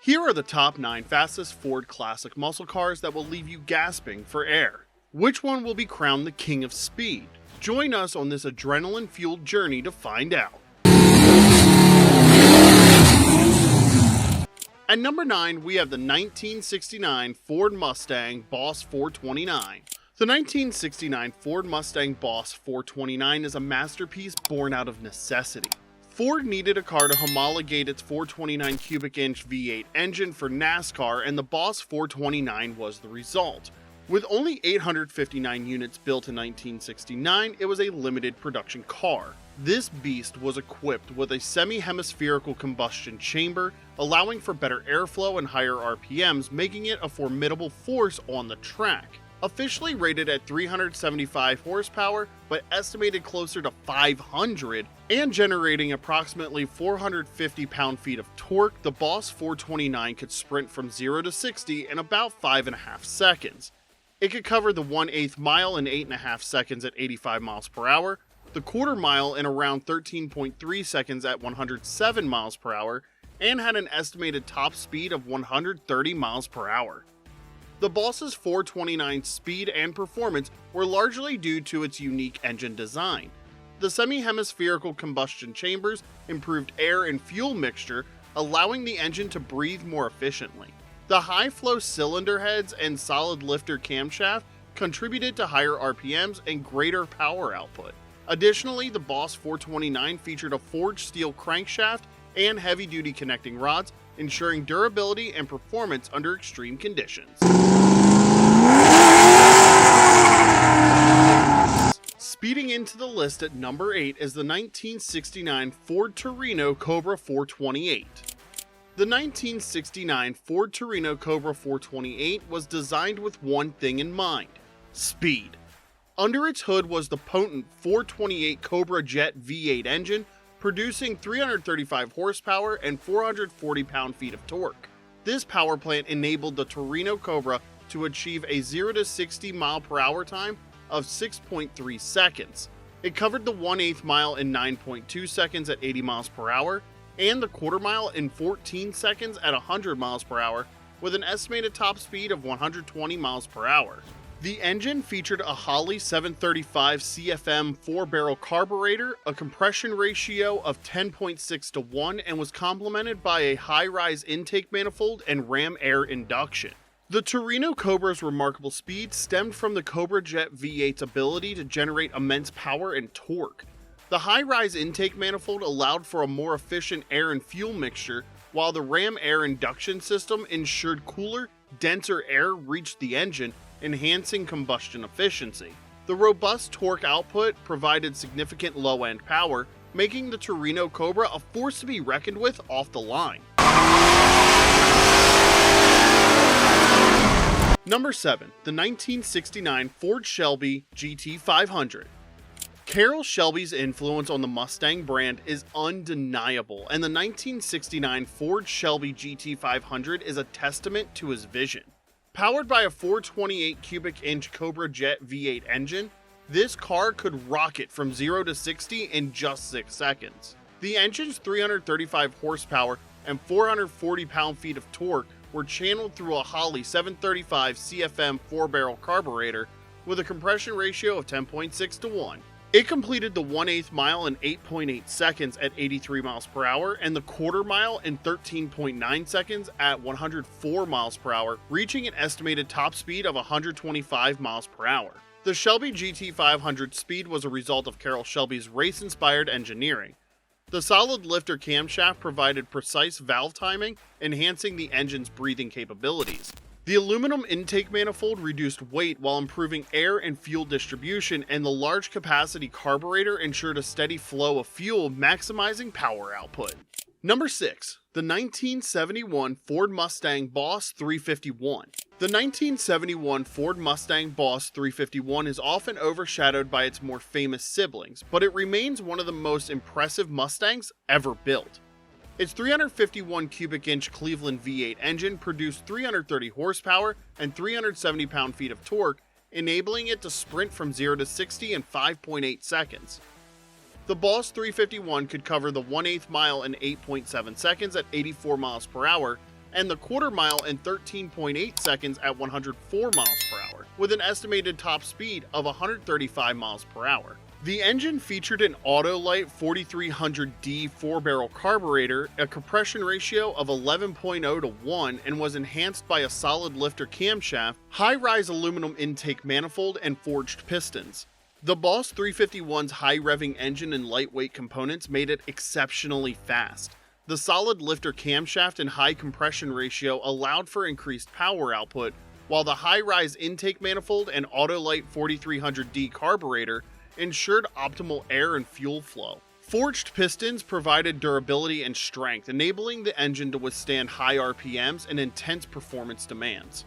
Here are the top 9 fastest Ford classic muscle cars that will leave you gasping for air. Which one will be crowned the king of speed? Join us on this adrenaline-fueled journey to find out. At number 9, we have the 1969 Ford Mustang Boss 429. The 1969 Ford Mustang Boss 429 is a masterpiece born out of necessity. Ford needed a car to homologate its 429 cubic inch V8 engine for NASCAR, and the Boss 429 was the result. With only 859 units built in 1969, it was a limited production car. This beast was equipped with a semi-hemispherical combustion chamber, allowing for better airflow and higher RPMs, making it a formidable force on the track. Officially rated at 375 horsepower, but estimated closer to 500, and generating approximately 450 pound-feet of torque, the Boss 429 could sprint from 0 to 60 in about 5.5 seconds. It could cover the 1/8 mile in 8.5 seconds at 85 miles per hour, the quarter mile in around 13.3 seconds at 107 miles per hour, and had an estimated top speed of 130 miles per hour. The Boss's 429 speed and performance were largely due to its unique engine design. The semi-hemispherical combustion chambers improved air and fuel mixture, allowing the engine to breathe more efficiently. The high-flow cylinder heads and solid lifter camshaft contributed to higher RPMs and greater power output. Additionally, the Boss 429 featured a forged steel crankshaft and heavy-duty connecting rods, ensuring durability and performance under extreme conditions. Speeding into the list at number 8 is the 1969 Ford Torino Cobra 428. The 1969 Ford Torino Cobra 428 was designed with one thing in mind: speed. Under its hood was the potent 428 Cobra Jet V8 engine, producing 335 horsepower and 440 pound-feet of torque. This power plant enabled the Torino Cobra to achieve a 0 to 60 mile per hour time of 6.3 seconds. It covered the 1/8 mile in 9.2 seconds at 80 miles per hour, and the quarter mile in 14 seconds at 100 miles per hour, with an estimated top speed of 120 miles per hour. The engine featured a Holley 735 CFM 4-barrel carburetor, a compression ratio of 10.6 to 1, and was complemented by a high-rise intake manifold and ram air induction. The Torino Cobra's remarkable speed stemmed from the Cobra Jet V8's ability to generate immense power and torque. The high-rise intake manifold allowed for a more efficient air and fuel mixture, while the ram air induction system ensured cooler, denser air reached the engine, enhancing combustion efficiency. The robust torque output provided significant low-end power, making the Torino Cobra a force to be reckoned with off the line. Number 7. The 1969 Ford Shelby GT500. Carroll Shelby's influence on the Mustang brand is undeniable, and the 1969 Ford Shelby GT500 is a testament to his vision. Powered by a 428 cubic inch Cobra Jet V8 engine, this car could rocket from 0 to 60 in just 6 seconds. The engine's 335 horsepower and 440 pound-feet of torque were channeled through a Holley 735 CFM 4-barrel carburetor with a compression ratio of 10.6 to 1. It completed the 1/8 mile in 8.8 seconds at 83 miles per hour and the quarter mile in 13.9 seconds at 104 miles per hour, reaching an estimated top speed of 125 miles per hour. The Shelby GT500 speed was a result of Carroll Shelby's race-inspired engineering. The solid lifter camshaft provided precise valve timing, enhancing the engine's breathing capabilities. The aluminum intake manifold reduced weight while improving air and fuel distribution, and the large capacity carburetor ensured a steady flow of fuel, maximizing power output. Number 6. The 1971 Ford Mustang Boss 351. The 1971 Ford Mustang Boss 351 is often overshadowed by its more famous siblings, but it remains one of the most impressive Mustangs ever built. Its 351 cubic inch Cleveland V8 engine produced 330 horsepower and 370 pound-feet of torque, enabling it to sprint from 0 to 60 in 5.8 seconds. The Boss 351 could cover the 1/8 mile in 8.7 seconds at 84 miles per hour and the quarter mile in 13.8 seconds at 104 miles per hour, with an estimated top speed of 135 miles per hour. The engine featured an Autolite 4300D 4-barrel carburetor, a compression ratio of 11.0 to 1, and was enhanced by a solid lifter camshaft, high-rise aluminum intake manifold, and forged pistons. The Boss 351's high-revving engine and lightweight components made it exceptionally fast. The solid lifter camshaft and high compression ratio allowed for increased power output, while the high-rise intake manifold and Autolite 4300D carburetor ensured optimal air and fuel flow. Forged pistons provided durability and strength, enabling the engine to withstand high RPMs and intense performance demands.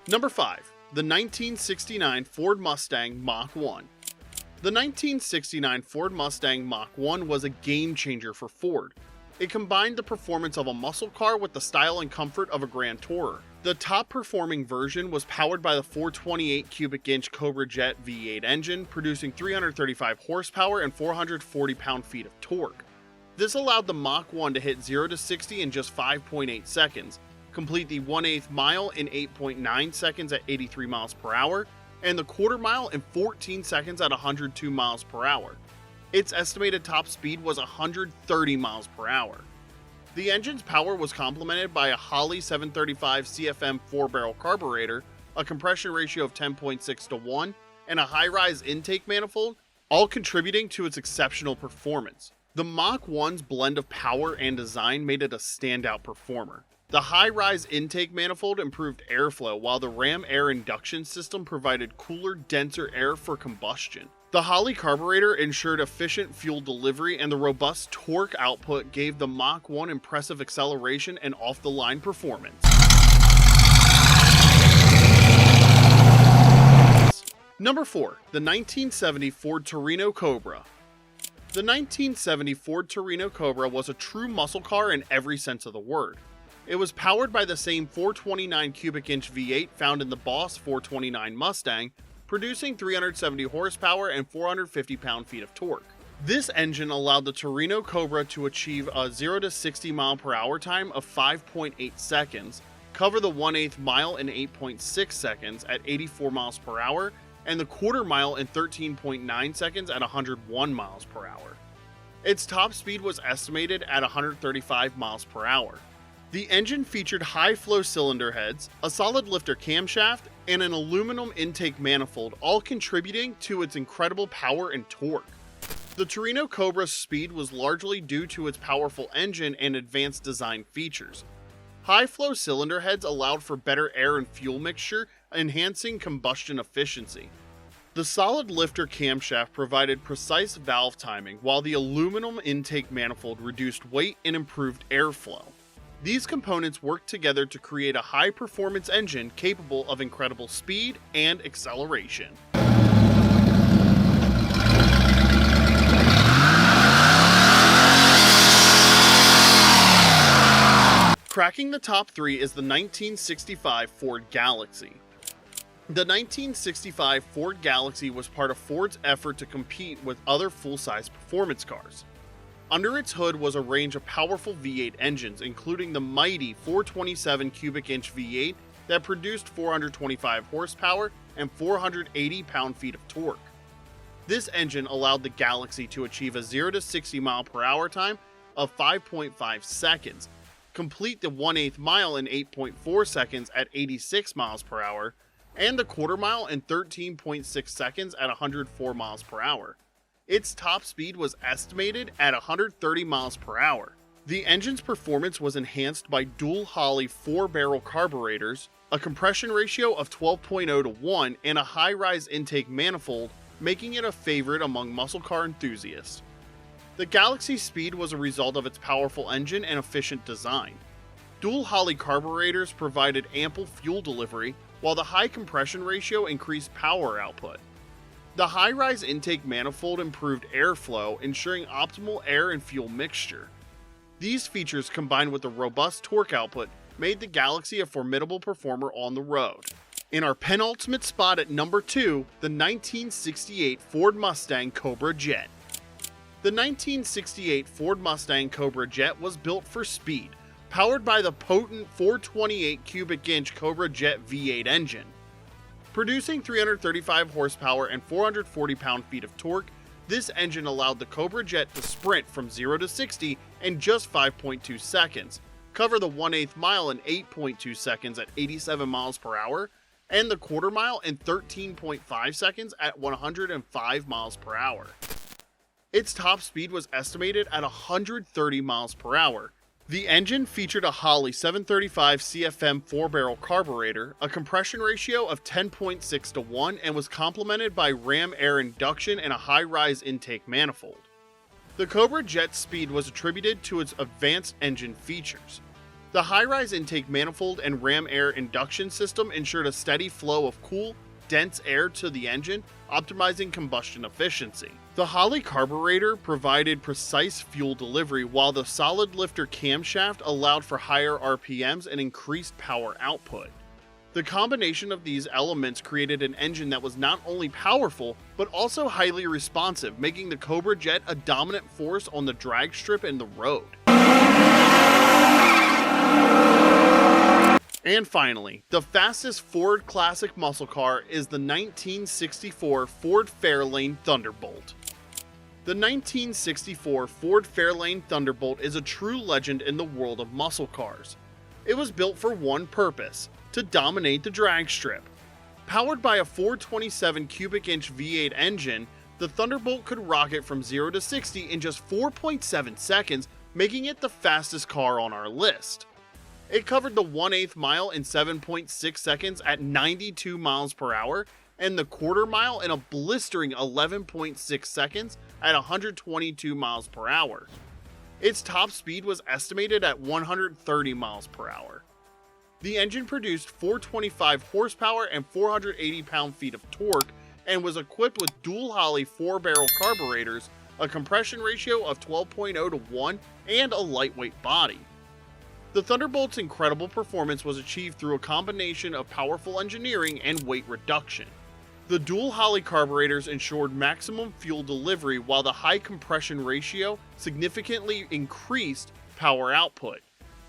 Number 5. The 1969 Ford Mustang Mach 1. The 1969 Ford Mustang Mach 1 was a game changer for Ford. It combined the performance of a muscle car with the style and comfort of a Grand Tourer. The top performing version was powered by the 428 cubic inch Cobra Jet V8 engine, producing 335 horsepower and 440 pound-feet of torque. This allowed the Mach 1 to hit 0 to 60 in just 5.8 seconds, complete the 1/8 mile in 8.9 seconds at 83 miles per hour, and the quarter mile in 14 seconds at 102 miles per hour. Its estimated top speed was 130 miles per hour. The engine's power was complemented by a Holley 735 CFM 4-barrel carburetor, a compression ratio of 10.6 to 1, and a high-rise intake manifold, all contributing to its exceptional performance. The Mach 1's blend of power and design made it a standout performer. The high-rise intake manifold improved airflow, while the ram air induction system provided cooler, denser air for combustion. The Holley carburetor ensured efficient fuel delivery, and the robust torque output gave the Mach 1 impressive acceleration and off-the-line performance. Number 4. The 1970 Ford Torino Cobra. The 1970 Ford Torino Cobra was a true muscle car in every sense of the word. It was powered by the same 429 cubic inch V8 found in the Boss 429 Mustang, producing 370 horsepower and 450 pound-feet of torque. This engine allowed the Torino Cobra to achieve a 0 to 60 mile per hour time of 5.8 seconds, cover the 1/8 mile in 8.6 seconds at 84 miles per hour, and the quarter mile in 13.9 seconds at 101 miles per hour. Its top speed was estimated at 135 miles per hour. The engine featured high-flow cylinder heads, a solid lifter camshaft, and an aluminum intake manifold, all contributing to its incredible power and torque. The Torino Cobra's speed was largely due to its powerful engine and advanced design features. High-flow cylinder heads allowed for better air and fuel mixture, enhancing combustion efficiency. The solid lifter camshaft provided precise valve timing, while the aluminum intake manifold reduced weight and improved airflow. These components work together to create a high-performance engine capable of incredible speed and acceleration. Cracking the top 3 is the 1965 Ford Galaxy. The 1965 Ford Galaxy was part of Ford's effort to compete with other full-size performance cars. Under its hood was a range of powerful V8 engines, including the mighty 427 cubic inch V8 that produced 425 horsepower and 480 pound-feet of torque. This engine allowed the Galaxy to achieve a 0 to 60 mile per hour time of 5.5 seconds, complete the 1/8 mile in 8.4 seconds at 86 miles per hour, and the quarter mile in 13.6 seconds at 104 miles per hour. Its top speed was estimated at 130 miles per hour. The engine's performance was enhanced by dual Holley 4-barrel carburetors, a compression ratio of 12.0 to 1, and a high-rise intake manifold, making it a favorite among muscle car enthusiasts. The Galaxy's speed was a result of its powerful engine and efficient design. Dual Holley carburetors provided ample fuel delivery, while the high compression ratio increased power output. The high-rise intake manifold improved airflow, ensuring optimal air and fuel mixture. These features, combined with the robust torque output, made the Galaxy a formidable performer on the road. In our penultimate spot at number 2, the 1968 Ford Mustang Cobra Jet. The 1968 Ford Mustang Cobra Jet was built for speed, powered by the potent 428 cubic inch Cobra Jet V8 engine. Producing 335 horsepower and 440 pound-feet of torque, this engine allowed the Cobra Jet to sprint from 0 to 60 in just 5.2 seconds, cover the 1/8 mile in 8.2 seconds at 87 miles per hour, and the quarter mile in 13.5 seconds at 105 miles per hour. Its top speed was estimated at 130 miles per hour. The engine featured a Holley 735 CFM 4-barrel carburetor, a compression ratio of 10.6 to 1, and was complemented by ram air induction and a high-rise intake manifold. The Cobra Jet's speed was attributed to its advanced engine features. The high-rise intake manifold and ram air induction system ensured a steady flow of cool, dense air to the engine, optimizing combustion efficiency. The Holley carburetor provided precise fuel delivery, while the solid lifter camshaft allowed for higher RPMs and increased power output. The combination of these elements created an engine that was not only powerful, but also highly responsive, making the Cobra Jet a dominant force on the drag strip and the road. And finally, the fastest Ford classic muscle car is the 1964 Ford Fairlane Thunderbolt. The 1964 Ford Fairlane Thunderbolt is a true legend in the world of muscle cars. It was built for one purpose: to dominate the drag strip. Powered by a 427 cubic inch V8 engine, the Thunderbolt could rocket from 0 to 60 in just 4.7 seconds, making it the fastest car on our list. It covered the 1/8 mile in 7.6 seconds at 92 miles per hour, and the quarter mile in a blistering 11.6 seconds at 122 miles per hour. Its top speed was estimated at 130 miles per hour. The engine produced 425 horsepower and 480 pound-feet of torque, and was equipped with dual Holley 4-barrel carburetors, a compression ratio of 12.0 to 1, and a lightweight body. The Thunderbolt's incredible performance was achieved through a combination of powerful engineering and weight reduction. The dual Holley carburetors ensured maximum fuel delivery, while the high compression ratio significantly increased power output.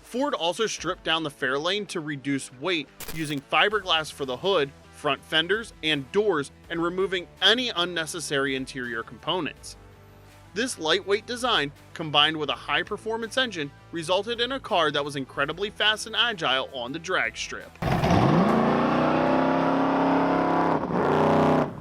Ford also stripped down the Fairlane to reduce weight, using fiberglass for the hood, front fenders, and doors, and removing any unnecessary interior components. This lightweight design, combined with a high-performance engine, resulted in a car that was incredibly fast and agile on the drag strip.